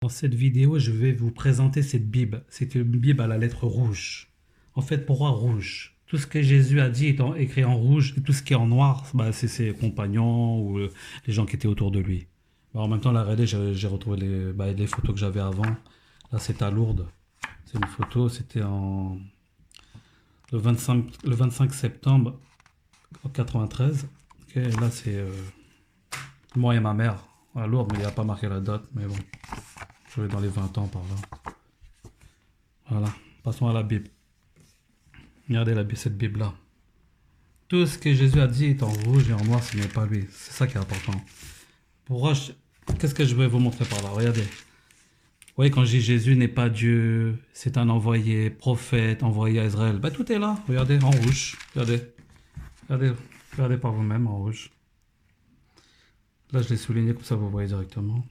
Dans cette vidéo, je vais vous présenter cette Bible. C'est une Bible à la lettre rouge. En fait, pourquoi rouge? Tout ce que Jésus a dit est écrit en rouge, et tout ce qui est en noir, c'est ses compagnons ou les gens qui étaient autour de lui. En même temps, là, regardez, j'ai retrouvé les photos que j'avais avant. Là, c'est à Lourdes. C'est une photo, c'était le 25 septembre 93. Ok, là, c'est moi et ma mère à Lourdes, mais il n'y a pas marqué la date, mais bon. Je vais dans les 20 ans par là. Voilà. Passons à la Bible. Regardez cette Bible-là. Tout ce que Jésus a dit est en rouge et en noir, ce n'est pas lui. C'est ça qui est important. Qu'est-ce que je vais vous montrer par là? Regardez. Vous voyez, quand je dis Jésus n'est pas Dieu, c'est un envoyé, prophète, envoyé à Israël. Tout est là. Regardez, en rouge. Regardez. Regardez par vous-même en rouge. Là, je l'ai souligné comme ça, vous voyez directement.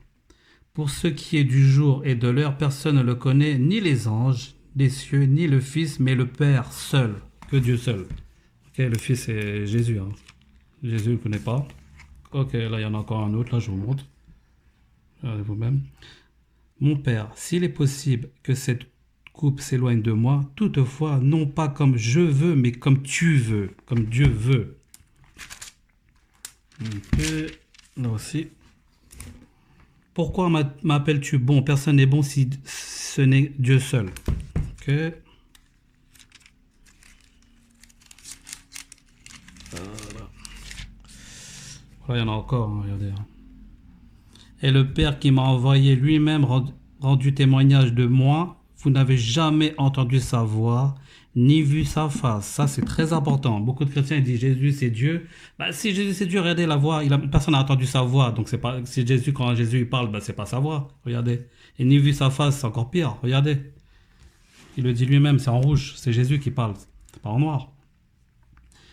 Pour ce qui est du jour et de l'heure, personne ne le connaît, ni les anges des cieux, ni le Fils, mais le Père seul, que Dieu seul. Ok, le Fils c'est Jésus. Jésus ne le connaît pas. Ok, là il y en a encore un autre, là je vous montre. Regardez vous-même. Mon Père, s'il est possible que cette coupe s'éloigne de moi, toutefois, non pas comme je veux, mais comme tu veux, comme Dieu veut. Ok, là aussi. Pourquoi m'appelles-tu bon? Personne n'est bon si ce n'est Dieu seul. Ok. Voilà, il y en a encore, regardez. Et le Père qui m'a envoyé lui-même rendu témoignage de moi. Vous n'avez jamais entendu sa voix, ni vu sa face. Ça, c'est très important. Beaucoup de chrétiens disent Jésus, c'est Dieu. Si Jésus, c'est Dieu, regardez la voix. Personne n'a entendu sa voix. Donc, c'est pas, si Jésus, quand Jésus il parle, c'est pas sa voix. Regardez. Et ni vu sa face, c'est encore pire. Regardez. Il le dit lui-même, c'est en rouge. C'est Jésus qui parle. C'est pas en noir.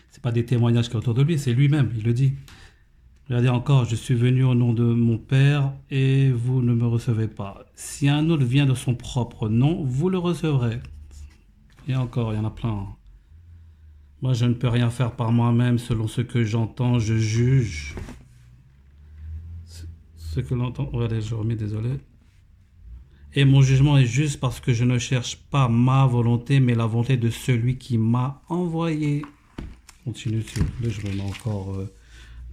C'est pas des témoignages qui sont autour de lui, c'est lui-même. Il le dit. Regardez encore, je suis venu au nom de mon Père et vous ne me recevez pas. Si un autre vient de son propre nom, vous le recevrez. Et encore, il y en a plein. Moi, je ne peux rien faire par moi-même. Selon ce que j'entends, je juge. Ce que l'entend... Regardez, je remets, désolé. Et mon jugement est juste parce que je ne cherche pas ma volonté, mais la volonté de celui qui m'a envoyé. Continue, s'il vous plaît, je remets encore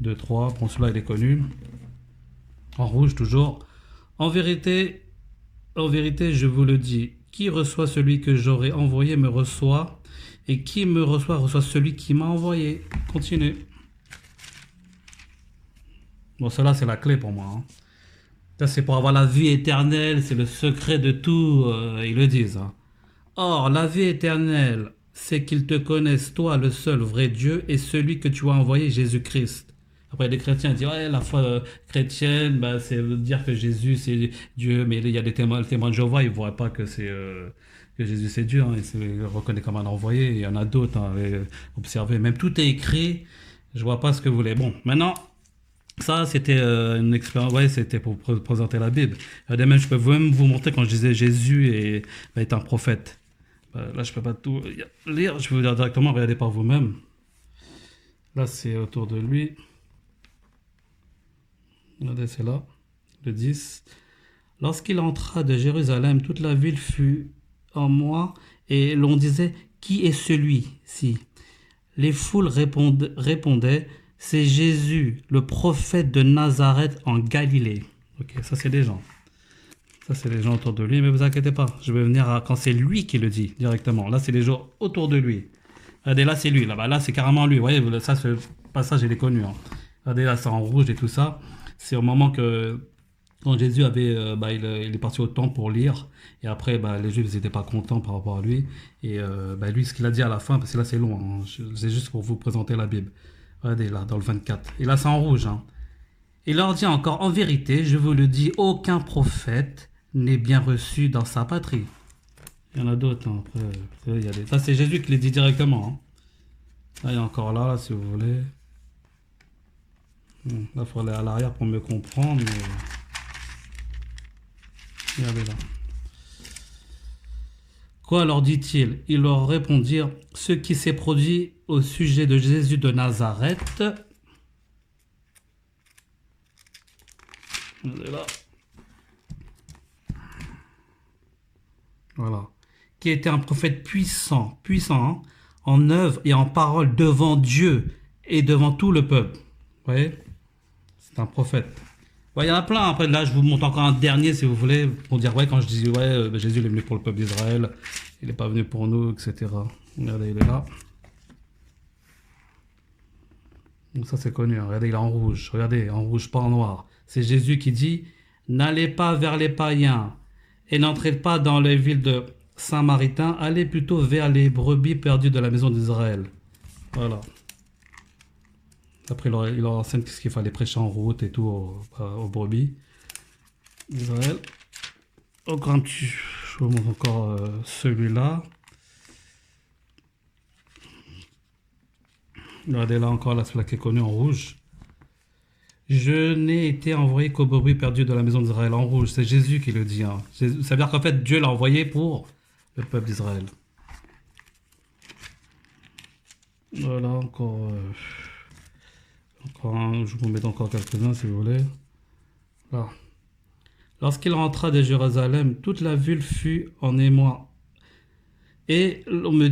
2, 3. Bon, celui-là, il est connu. En rouge, toujours. En vérité, je vous le dis, qui reçoit celui que j'aurai envoyé me reçoit, et qui me reçoit, reçoit celui qui m'a envoyé. Continue. Bon, cela, c'est la clé pour moi. Ça, c'est pour avoir la vie éternelle, c'est le secret de tout, ils le disent. Or, la vie éternelle, c'est qu'ils te connaissent, toi, le seul vrai Dieu, et celui que tu as envoyé, Jésus-Christ. Après, les chrétiens disent, ouais, la foi chrétienne, c'est dire que Jésus, c'est Dieu, mais il y a des témoins de Jéhovah, ils ne voient pas que que Jésus, c'est Dieu, ils le reconnaissent comme un envoyé, il y en a d'autres, observez, même tout est écrit, je vois pas ce que vous voulez. Bon, maintenant, ça, c'était une expérience, ouais, c'était pour présenter la Bible. Même, je peux même vous montrer quand je disais Jésus est un prophète. Là, je peux pas tout lire, je vais vous dire directement, regardez par vous-même. Là, c'est autour de lui. Regardez, c'est là, le 10. Lorsqu'il entra de Jérusalem, toute la ville fut en moi, et l'on disait, qui est celui-ci? Les foules répondaient, c'est Jésus, le prophète de Nazareth en Galilée. Ok, ça c'est des gens. Ça c'est les gens autour de lui, mais vous inquiétez pas, je vais venir quand c'est lui qui le dit directement. Là c'est les gens autour de lui. Regardez, là c'est lui, là c'est carrément lui. Vous voyez, ça ce passage il est connu. Regardez, là c'est en rouge et tout ça. C'est au moment que quand Jésus avait, il est parti au temple pour lire, et après les Juifs n'étaient pas contents par rapport à lui, et lui ce qu'il a dit à la fin, parce que là c'est long, c'est juste pour vous présenter la Bible. Regardez là, dans le 24. Et là c'est en rouge. Il leur dit encore, en vérité, je vous le dis, aucun prophète n'est bien reçu dans sa patrie. Il y en a d'autres. Après, il y a ça c'est Jésus qui les dit directement. Là il y a encore là, si vous voulez. Là il faut aller à l'arrière pour me comprendre, mais... Regardez là. Quoi leur dit-il? Ils leur répondirent, ce qui s'est produit au sujet de Jésus de Nazareth. Regardez là. Voilà. Qui était un prophète puissant, puissant, hein, en œuvre et en parole devant Dieu et devant tout le peuple. Vous voyez? C'est un prophète. Ouais, il y en a plein. Après, là, je vous montre encore un dernier, si vous voulez, pour dire, ouais, quand je dis, ouais, Jésus il est venu pour le peuple d'Israël, il n'est pas venu pour nous, etc. Regardez, il est là. Donc ça, c'est connu. Hein. Regardez, il est en rouge. Regardez, en rouge, pas en noir. C'est Jésus qui dit, n'allez pas vers les païens et n'entrez pas dans les villes de Samaritains, allez plutôt vers les brebis perdues de la maison d'Israël. Voilà. Après, il leur enseigne ce qu'il fallait prêcher en route et tout aux brebis d'Israël. Encore un petit... Je vous montre encore celui-là. Regardez là encore, là, celui-là qui est connu en rouge. Je n'ai été envoyé qu'aux brebis perdues de la maison d'Israël en rouge. C'est Jésus qui le dit. Hein. Ça veut dire qu'en fait, Dieu l'a envoyé pour le peuple d'Israël. Voilà, encore un. Je vous mets encore quelques-uns si vous voulez. Là. Lorsqu'il rentra de Jérusalem, toute la ville fut en émoi. Et on me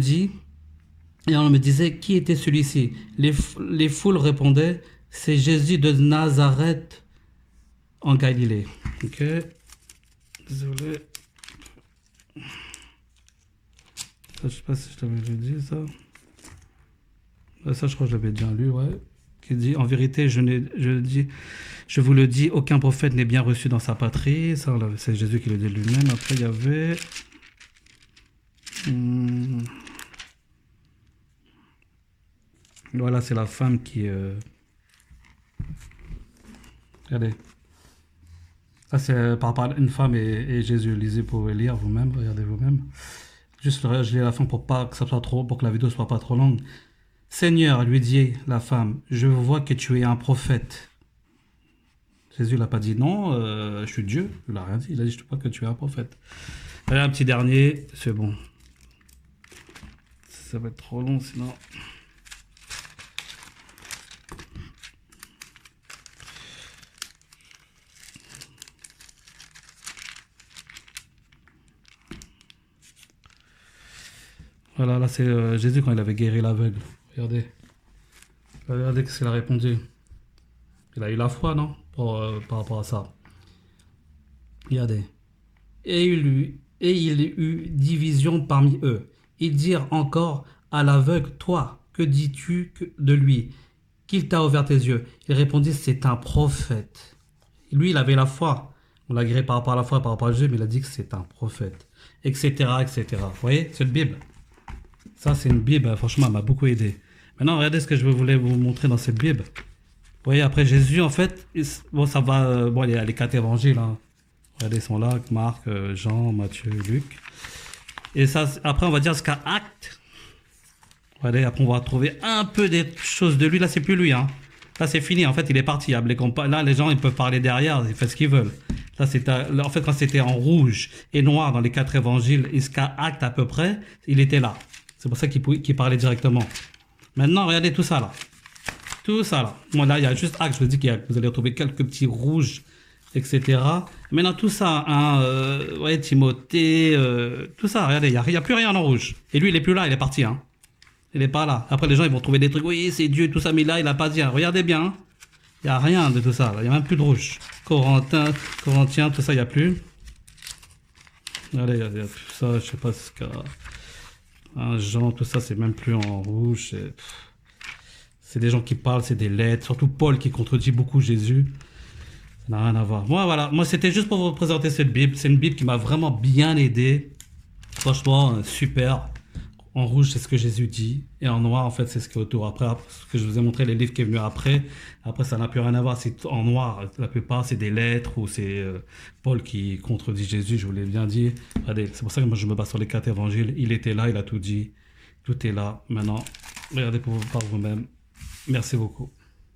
disait, qui était celui-ci? Les foules répondaient, c'est Jésus de Nazareth en Galilée. Ok. Désolé. Ça, je sais pas si je t'avais déjà dit ça. Ça, je crois que je l'avais déjà lu, ouais. Qui dit, en vérité, je vous le dis, aucun prophète n'est bien reçu dans sa patrie. Ça, c'est Jésus qui le dit lui-même. Après, il y avait... Voilà, c'est la femme qui... Regardez. Ça, c'est par rapport à une femme et Jésus. Lisez pour lire vous-même. Regardez vous-même. Juste, je lis à la fin pour pas que ça soit trop, pour que la vidéo soit pas trop longue. Seigneur, lui dit la femme, je vois que tu es un prophète. Jésus n'a pas dit non, je suis Dieu. Il n'a rien dit. Il a dit, je vois que tu es un prophète. Allez, un petit dernier, c'est bon. Ça va être trop long sinon. Voilà, là c'est Jésus quand il avait guéri l'aveugle. Regardez. Regardez ce qu'il a répondu. Il a eu la foi, non? Par rapport à ça. Regardez. Et il eut division parmi eux. Ils dirent encore à l'aveugle, toi, que dis-tu de lui? Qu'il t'a ouvert tes yeux? Il répondit, c'est un prophète. Lui, il avait la foi. On l'a guéri par rapport à la foi, par rapport à Jésus, mais il a dit que c'est un prophète. Etc., etc. Vous voyez, cette Bible. Ça, c'est une Bible, franchement, elle m'a beaucoup aidé. Maintenant, regardez ce que je voulais vous montrer dans cette Bible. Vous voyez, après Jésus, en fait, bon, ça va... bon, il y a les 4 évangiles, hein. Regardez, ils sont là, Marc, Jean, Matthieu, Luc. Et ça, après, on va dire jusqu'à Actes. Regardez, après, on va trouver un peu des choses de lui. Là, c'est plus lui, hein. Là, c'est fini. En fait, il est parti. Là, les gens, ils peuvent parler derrière, ils font ce qu'ils veulent. Là, en fait, quand c'était en rouge et noir dans les 4 évangiles, jusqu'à Actes à peu près, il était là. C'est pour ça qu'il parlait directement. Maintenant, regardez tout ça, là. Tout ça, là. Bon, là, il y a juste Actes. Je vous dis que vous allez retrouver quelques petits rouges, etc. Maintenant, tout ça, hein, ouais, Timothée, tout ça, regardez, il n'y a plus rien en rouge. Et lui, il est plus là, il est parti, hein. Il n'est pas là. Après, les gens, ils vont trouver des trucs, oui, c'est Dieu, tout ça, mais là, il n'a pas dit. Hein. Regardez bien, hein. Il n'y a rien de tout ça, il n'y a même plus de rouge. Corinthiens, tout ça, il n'y a plus. Regardez, il y a tout ça, je sais pas ce qu'il y a. Hein, Jean, tout ça, c'est même plus en rouge. C'est des gens qui parlent, c'est des lettres. Surtout Paul qui contredit beaucoup Jésus. Ça n'a rien à voir. Moi, voilà. Moi, c'était juste pour vous présenter cette Bible. C'est une Bible qui m'a vraiment bien aidé. Franchement, super. En rouge, c'est ce que Jésus dit. Et en noir, en fait, c'est ce qui est autour. Après, ce que je vous ai montré, les livres qui est venu après. Après, ça n'a plus rien à voir. C'est en noir. La plupart, c'est des lettres ou c'est Paul qui contredit Jésus. Je vous l'ai bien dit. Regardez, c'est pour ça que moi, je me base sur les 4 évangiles. Il était là, il a tout dit. Tout est là. Maintenant, regardez par vous-même. Merci beaucoup.